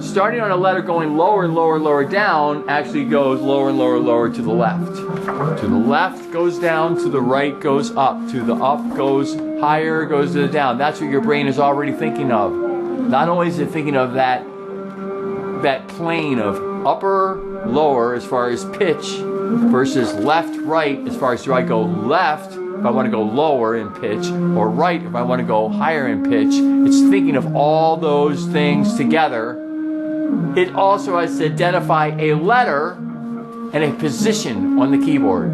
starting on a letter going lower and lower and lower down actually goes lower and lower and lower to the left. To the left goes down, to the right goes up, to the up goes higher, goes to the down. That's what your brain is already thinking of. Not only is it thinking of that plane of upper, lower as far as pitch versus left, right as far as do I go left if I want to go lower in pitch, or right if I want to go higher in pitch. It's thinking of all those things together. It also has to identify a letter and a position on the keyboard.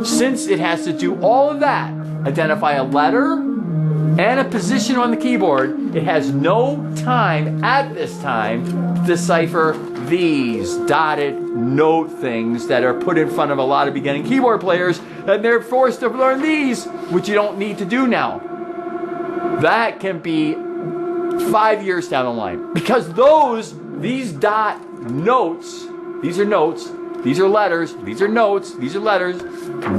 Since it has to do all of that, identify a letter and a position on the keyboard, it has no time at this time to decipher these dotted note things that are put in front of a lot of beginning keyboard players, and they're forced to learn these, which you don't need to do now. That can be 5 years down the line, because these dot notes, these are notes, these are letters, these are notes, these are letters.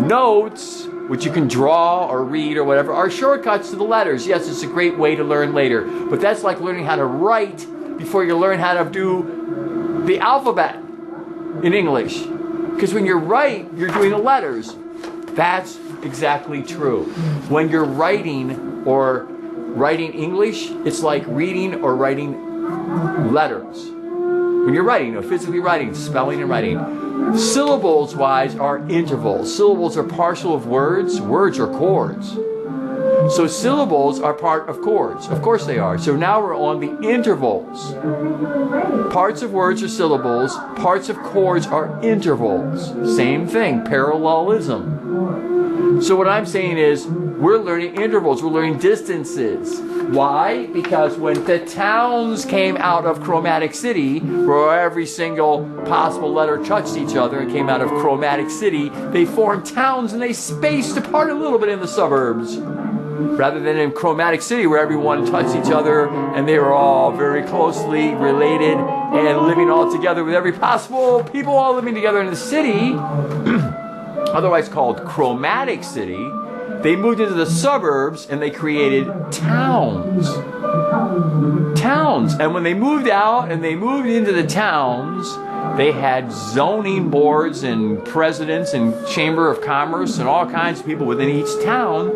Notes, which you can draw or read or whatever, are shortcuts to the letters. Yes, it's a great way to learn later, but that's like learning how to write before you learn how to do the alphabet in English. Because when you write, you're doing the letters. That's exactly true. When you're writing or writing English, it's like reading or writing letters. When you're writing, physically writing, spelling and writing. Syllables-wise are intervals. Syllables are partial of words. Words are chords. So syllables are part of chords. Of course they are. So now we're on the intervals. Parts of words are syllables. Parts of chords are intervals. Same thing, parallelism. So what I'm saying is we're learning intervals. We're learning distances. Why? Because when the towns came out of Chromatic City, where every single possible letter touched each other and came out of Chromatic City, they formed towns and they spaced apart a little bit in the suburbs. Rather than in Chromatic City where everyone touched each other and they were all very closely related and living all together with every possible people all living together in the city, otherwise called Chromatic City. They moved into the suburbs and they created towns. Towns. And when they moved out and they moved into the towns, they had zoning boards and presidents and chamber of commerce and all kinds of people within each town,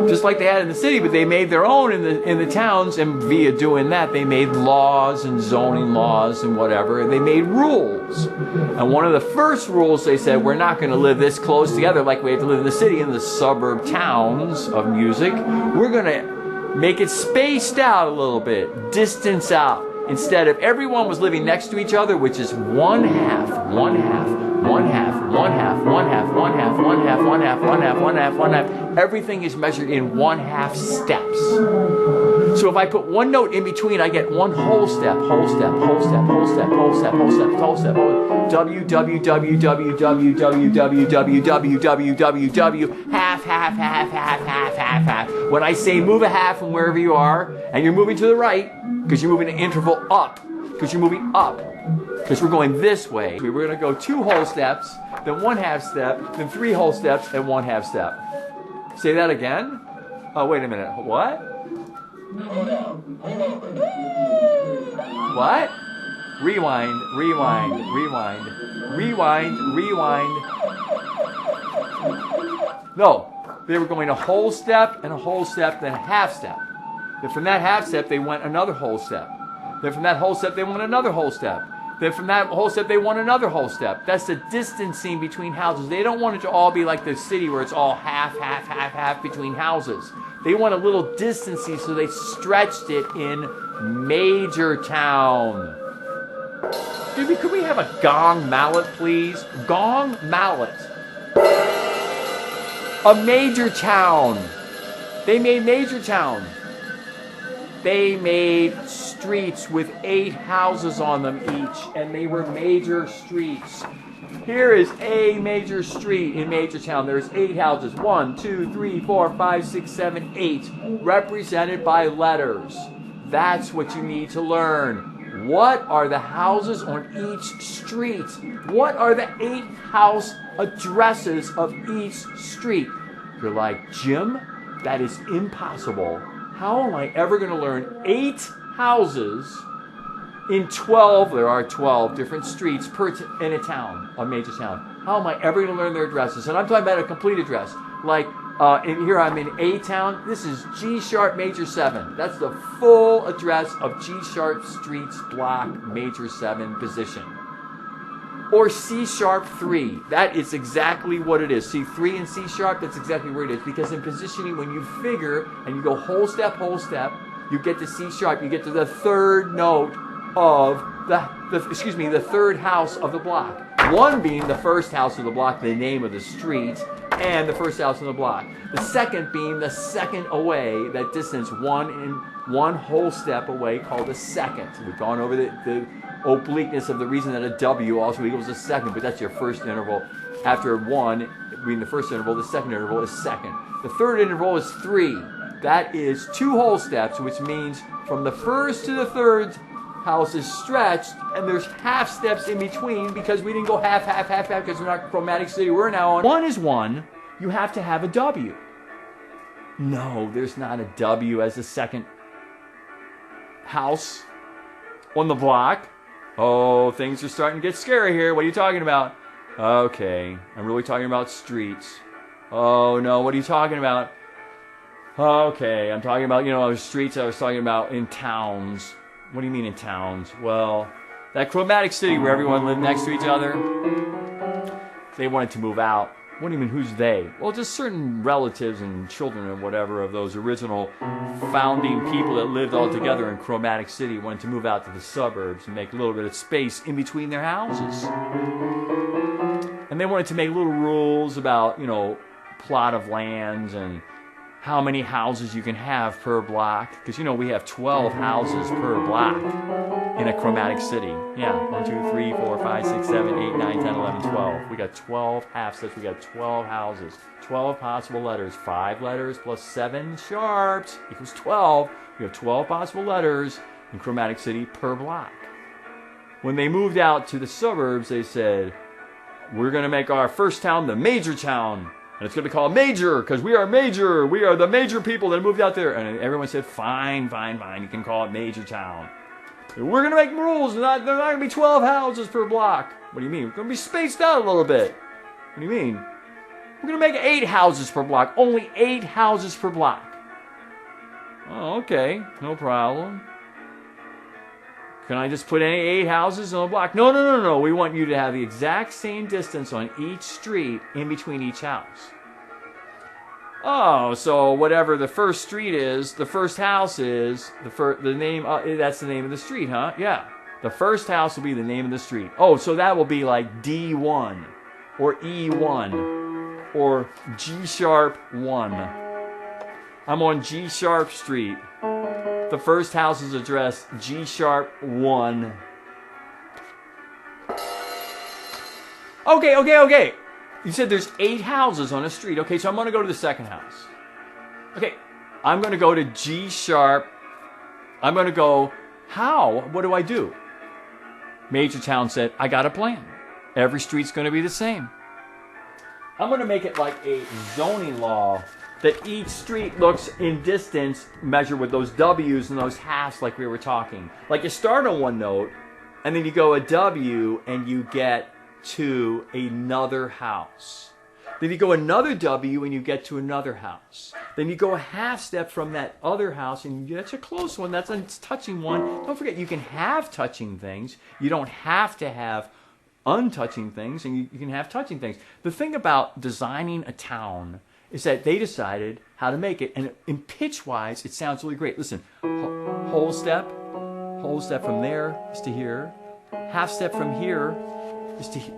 just like they had in the city, but they made their own in the towns, and via doing that, they made laws and zoning laws and whatever, and they made rules. And one of the first rules, they said, we're not going to live this close together like we have to live in the city, in the suburb towns of music. We're going to make it spaced out a little bit, distance out. Instead of everyone was living next to each other, which is one half, one half, one half, one half, one half, one half, one half, one half, one half, one half, one half. Everything is measured in 1/2 steps. So if I put one note in between, I get one whole step, whole step, whole step, whole step, whole step, whole step, whole step. W, W, W, W, W, W, W, W, W, W, W, W, half, half, half, half, half, half, half. When I say move a half from wherever you are, and you're moving to the right, because you're moving an interval up, because you're moving up, because we're going this way. We're going to go 2 whole steps, then 1/2 step, then 3 whole steps, and 1/2 step. Say that again? Oh, wait a minute. What? What? Rewind, rewind, rewind, rewind, rewind. No, they were going a whole step and a whole step, then a half step. Then from that half step, they went another whole step. Then from that whole step, they went another whole step. Then from that whole step, they went another whole step. That's the distancing between houses. They don't want it to all be like the city where it's all half, half, half, half between houses. They want a little distancing, so they stretched it in Major Town. Could we have a gong mallet, please? Gong mallet. A Major Town. They made Major Town. They made streets with 8 houses on them each, and they were major streets. Here is a major street in Major Town. There's 8 houses. 1, 2, 3, 4, 5, 6, 7, 8, represented by letters. That's what you need to learn. What are the houses on each street? What are the 8 house addresses of each street? You're like, Jim, that is impossible. How am I ever going to learn 8 houses in 12, there are 12 different streets in a town, a major town. How am I ever going to learn their addresses? And I'm talking about a complete address. Like, here I'm in A town. This is G sharp major 7. That's the full address of G sharp streets block major 7 position. Or C sharp 3. That is exactly what it is. C3 and C sharp, that's exactly where it is. Because in positioning, when you figure and you go whole step, you get to C sharp. You get to the third note of the third house of the block. 1 being the first house of the block, the name of the street, and the first house of the block. The second being the second away, that distance one whole step away, called a second. We've gone over the obliqueness of the reason that a W also equals a second, but that's your first interval. After 1 being the first interval, the second interval is second. The third interval is 3. That is 2 whole steps, which means from the first to the third house is stretched, and there's half steps in between because we didn't go half, because we're not Chromatic City. We're now on 1 is 1. You have to have a W. No, there's not a W as the second house on the block. Oh, things are starting to get scary here. What are you talking about? Okay, I'm really talking about streets. Oh, no, what are you talking about? Okay, I'm talking about, streets I was talking about in towns. What do you mean in towns? Well, that Chromatic City where everyone lived next to each other, they wanted to move out. What do you mean, who's they? Well, just certain relatives and children and whatever of those original founding people that lived all together in Chromatic City wanted to move out to the suburbs and make a little bit of space in between their houses. And they wanted to make little rules about, plot of lands and how many houses you can have per block. Because, we have 12 houses per block in a Chromatic City. Yeah, 1, 2, 3, 4, 5, 6, 7, 8, 9, 10, 11, 12. We got 12 half steps. We got 12 houses. 12 possible letters. 5 letters plus 7 sharps equals 12. We have 12 possible letters in Chromatic City per block. When they moved out to the suburbs, they said, we're going to make our first town the major town. And it's going to be called Major, because we are major. We are the major people that moved out there. And everyone said, fine. You can call it Major Town. We're going to make rules. They're not going to be 12 houses per block. What do you mean? We're going to be spaced out a little bit. What do you mean? We're going to make 8 houses per block. Only 8 houses per block. Oh, okay. No problem. Can I just put any 8 houses on a block? No. We want you to have the exact same distance on each street in between each house. Oh, so whatever the first street is, the first house is, the name, that's the name of the street, huh? Yeah. The first house will be the name of the street. Oh, so that will be like D1 or E1 or G sharp 1. I'm on G sharp street. The first house is addressed G sharp 1. Okay. You said there's 8 houses on a street. Okay, so I'm going to go to the second house. Okay, I'm going to go to G sharp. I'm going to go, how? What do I do? Major Town said, I got a plan. Every street's going to be the same. I'm going to make it like a zoning law that each street looks in distance, measured with those W's and those halves like we were talking. Like you start on one note, and then you go a W, and you get to another house. Then you go another W, and you get to another house. Then you go a half step from that other house, and that's a close one. That's a touching one. Don't forget, you can have touching things. You don't have to have untouching things, and you can have touching things. The thing about designing a town is that they decided how to make it, and in pitch-wise, it sounds really great. Listen, whole step from there is to here, half step from here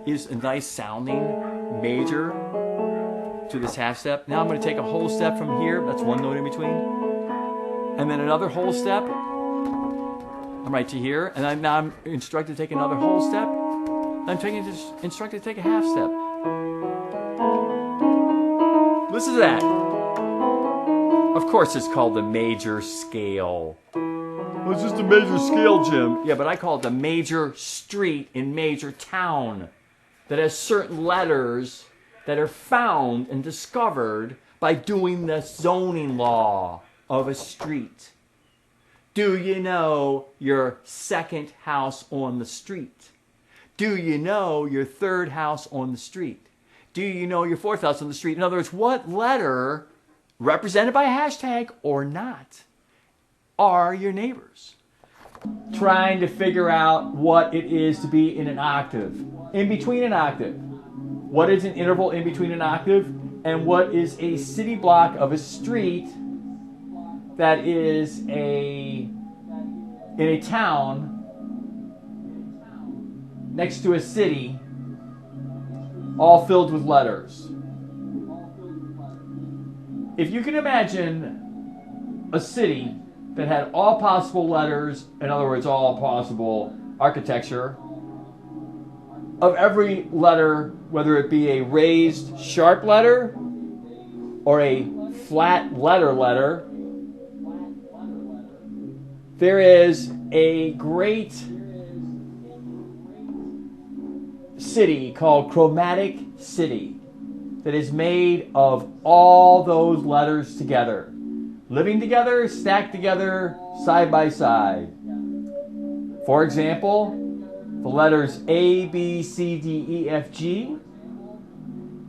is a nice sounding major to this half step. Now I'm going to take a whole step from here, that's one note in between, and then another whole step. I'm right to here, and now I'm instructed to take another whole step. I'm instructed to take a half step. Listen to that. Of course it's called the major scale. Well, it's just a major scale, Jim. Yeah, but I call it the major street in major town that has certain letters that are found and discovered by doing the zoning law of a street. Do you know your second house on the street? Do you know your third house on the street? Do you know your fourth house on the street? In other words, what letter, represented by a hashtag or not, are your neighbors? Trying to figure out what it is to be in an octave. In between an octave. What is an interval in between an octave? And what is a city block of a street that is in a town next to a city, all filled with letters? If you can imagine a city that had all possible letters, in other words, all possible architecture, of every letter, whether it be a raised sharp letter or a flat letter, there is a great city called Chromatic City that is made of all those letters together, living together, stacked together, side by side. For example, the letters A, B, C, D, E, F, G,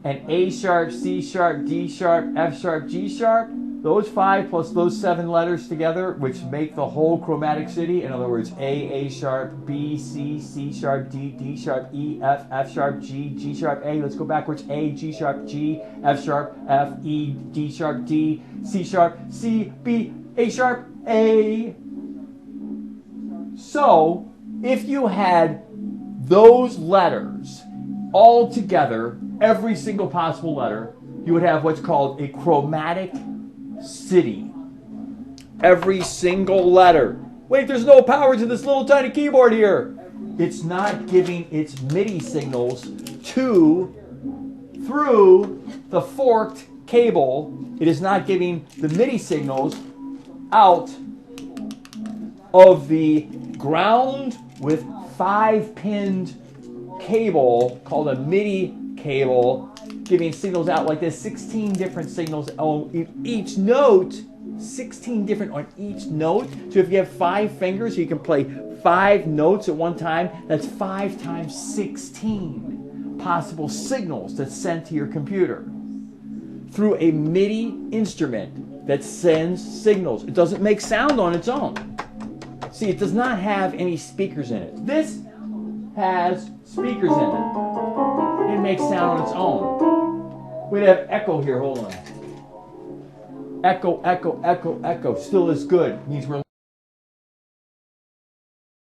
and A sharp, C sharp, D sharp, F sharp, G sharp, those 5 plus those 7 letters together, which make the whole chromatic city. In other words, A sharp, B, C, C sharp, D, D sharp, E, F, F sharp, G, G sharp, A. Let's go backwards. A, G sharp, G, F sharp, F, E, D sharp, D, C sharp, C, B, A sharp, A. So, if you had those letters all together, every single possible letter, you would have what's called a chromatic city. Every single letter. Wait, there's no power to this little tiny keyboard here. It's not giving its MIDI signals through the forked cable. It is not giving the MIDI signals out of the ground with 5-pinned cable called a MIDI cable, giving signals out like this, 16 different signals on each note, 16 different on each note. So if you have 5 fingers, you can play 5 notes at one time. That's 5 times 16 possible signals that's sent to your computer through a MIDI instrument that sends signals. It doesn't make sound on its own. See, it does not have any speakers in it. This has speakers in it. It makes sound on its own. We'd have echo here. Hold on. Echo, echo, echo, echo. Still is good. Means we're